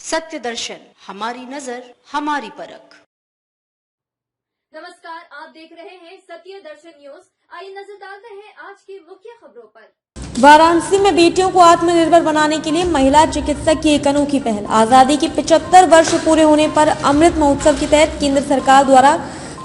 सत्य दर्शन, हमारी नजर, हमारी परख। नमस्कार, आप देख रहे हैं सत्य दर्शन न्यूज। आइए नजर डालते हैं आज की मुख्य खबरों पर। वाराणसी में बेटियों को आत्मनिर्भर बनाने के लिए महिला चिकित्सक की एक अनोखी पहल। आजादी के 75 वर्ष पूरे होने पर अमृत महोत्सव के तहत केंद्र सरकार द्वारा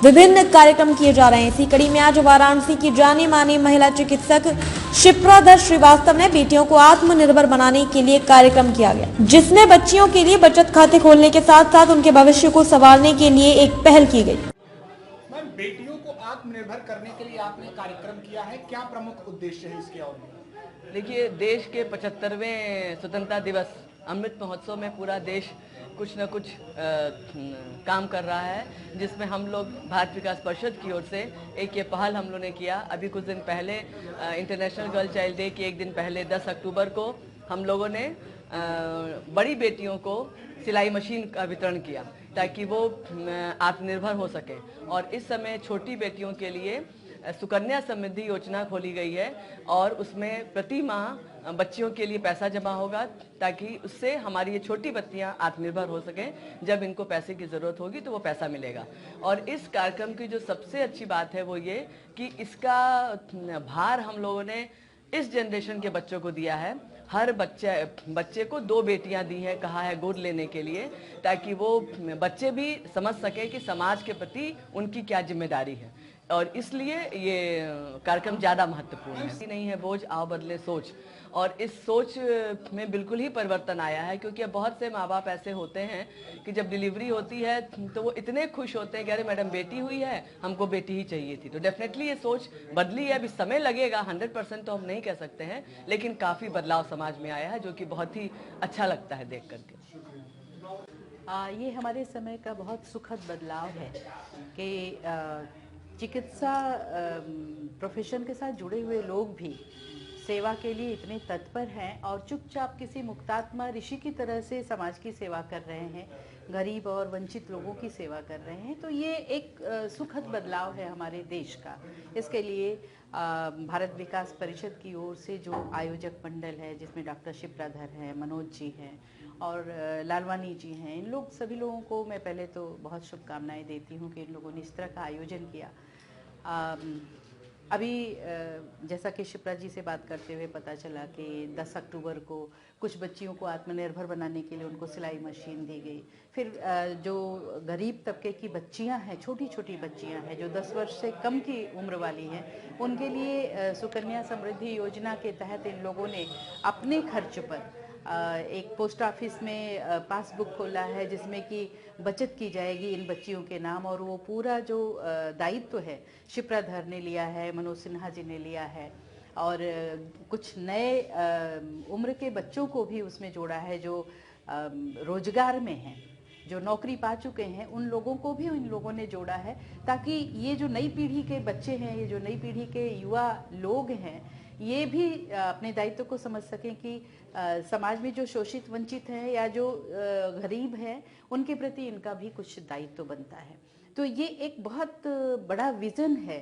विभिन्न कार्यक्रम किए जा रहे हैं। इसी कड़ी में आज वाराणसी की जानी मानी महिला चिकित्सक शिप्राधर श्रीवास्तव ने बेटियों को आत्मनिर्भर बनाने के लिए कार्यक्रम किया गया, जिसमें बच्चियों के लिए बचत खाते खोलने के साथ साथ उनके भविष्य को संवारने के लिए एक पहल की गई। मैम, बेटियों को आत्मनिर्भर करने के लिए आपने कार्यक्रम किया है, क्या प्रमुख उद्देश्य है इसके? और देखिए, देश के 75वें स्वतंत्रता दिवस अमृत महोत्सव में पूरा देश कुछ न कुछ काम कर रहा है, जिसमें हम लोग भारत विकास परिषद की ओर से एक ये पहल हम लोगों ने किया। अभी कुछ दिन पहले इंटरनेशनल गर्ल चाइल्ड डे के एक दिन पहले 10 अक्टूबर को हम लोगों ने बड़ी बेटियों को सिलाई मशीन का वितरण किया ताकि वो आत्मनिर्भर हो सके। और इस समय छोटी बेटियों के लिए सुकन्या समृद्धि योजना खोली गई है और उसमें प्रति माह बच्चियों के लिए पैसा जमा होगा ताकि उससे हमारी ये छोटी बच्चियां आत्मनिर्भर हो सकें। जब इनको पैसे की ज़रूरत होगी तो वो पैसा मिलेगा। और इस कार्यक्रम की जो सबसे अच्छी बात है वो ये कि इसका भार हम लोगों ने इस जनरेशन के बच्चों को दिया है। हर बच्चे को 2 बेटियां दी हैं, कहा है गोद लेने के लिए, ताकि वो बच्चे भी समझ सकें कि समाज के प्रति उनकी क्या जिम्मेदारी है। और इसलिए ये कार्यक्रम ज़्यादा महत्वपूर्ण है। नहीं है बोझ, आओ बदले सोच। और इस सोच में बिल्कुल ही परिवर्तन आया है, क्योंकि अब बहुत से माँ बाप ऐसे होते हैं कि जब डिलीवरी होती है तो वो इतने खुश होते हैं कि अरे मैडम बेटी हुई है, हमको बेटी ही चाहिए थी। तो डेफिनेटली ये सोच बदली है। अभी समय लगेगा, 100% तो हम नहीं कह सकते हैं, लेकिन काफ़ी बदलाव समाज में आया है, जो कि बहुत ही अच्छा लगता है देख करके। ये हमारे समय का बहुत सुखद बदलाव है कि चिकित्सा प्रोफेशन के साथ जुड़े हुए लोग भी सेवा के लिए इतने तत्पर हैं और चुपचाप किसी मुक्तात्मा ऋषि की तरह से समाज की सेवा कर रहे हैं, गरीब और वंचित लोगों की सेवा कर रहे हैं। तो ये एक सुखद बदलाव है हमारे देश का। इसके लिए भारत विकास परिषद की ओर से जो आयोजक मंडल है, जिसमें डॉक्टर शिप्राधर हैं, मनोज जी हैं और लालवानी जी हैं, इन लोग सभी लोगों को मैं पहले तो बहुत शुभकामनाएं देती हूँ कि इन लोगों ने इस तरह का आयोजन किया। अभी जैसा कि शिप्रा जी से बात करते हुए पता चला कि 10 अक्टूबर को कुछ बच्चियों को आत्मनिर्भर बनाने के लिए उनको सिलाई मशीन दी गई। फिर जो गरीब तबके की बच्चियां हैं, छोटी छोटी बच्चियां हैं जो 10 वर्ष से कम की उम्र वाली हैं, उनके लिए सुकन्या समृद्धि योजना के तहत इन लोगों ने अपने खर्च पर एक पोस्ट ऑफिस में पासबुक खोला है, जिसमें कि बचत की जाएगी इन बच्चियों के नाम। और वो पूरा जो दायित्व है शिप्राधर ने लिया है, मनोज सिन्हा जी ने लिया है और कुछ नए उम्र के बच्चों को भी उसमें जोड़ा है जो रोजगार में हैं, जो नौकरी पा चुके हैं, उन लोगों को भी इन लोगों ने जोड़ा है ताकि ये जो नई पीढ़ी के बच्चे हैं, ये जो नई पीढ़ी के युवा लोग हैं, ये भी अपने दायित्व को समझ सकें कि समाज में जो शोषित वंचित हैं या जो गरीब हैं, उनके प्रति इनका भी कुछ दायित्व बनता है। तो ये एक बहुत बड़ा विजन है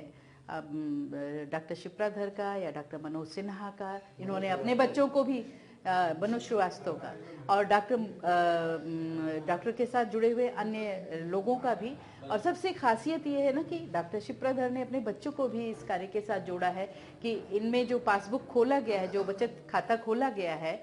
डॉक्टर शिप्राधर का या डॉक्टर मनोज सिन्हा का। इन्होंने अपने बच्चों को भी मनोज श्रीवास्तव का और डॉक्टर के साथ जुड़े हुए अन्य लोगों का भी। और सबसे खासियत ये है ना कि डॉक्टर शिप्राधर ने अपने बच्चों को भी इस कार्य के साथ जोड़ा है कि इनमें जो पासबुक खोला गया है, जो बचत खाता खोला गया है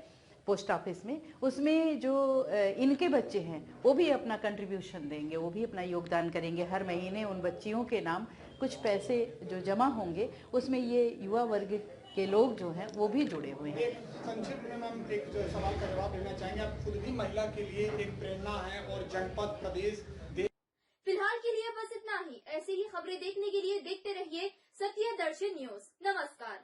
पोस्ट ऑफिस में, उसमें जो इनके बच्चे हैं वो भी अपना कंट्रीब्यूशन देंगे, वो भी अपना योगदान करेंगे। हर महीने उन बच्चियों के नाम कुछ पैसे जो जमा होंगे, उसमें ये युवा वर्ग के लोग जो हैं वो भी जुड़े हुए हैं। संक्षिप्त में मैम एक सवाल का जवाब देना चाहेंगे। आप खुद भी महिला के लिए एक प्रेरणा है और जनपद, प्रदेश, फिलहाल के लिए बस इतना ही। ऐसी ही खबरें देखने के लिए देखते रहिए सत्य दर्शन न्यूज। नमस्कार।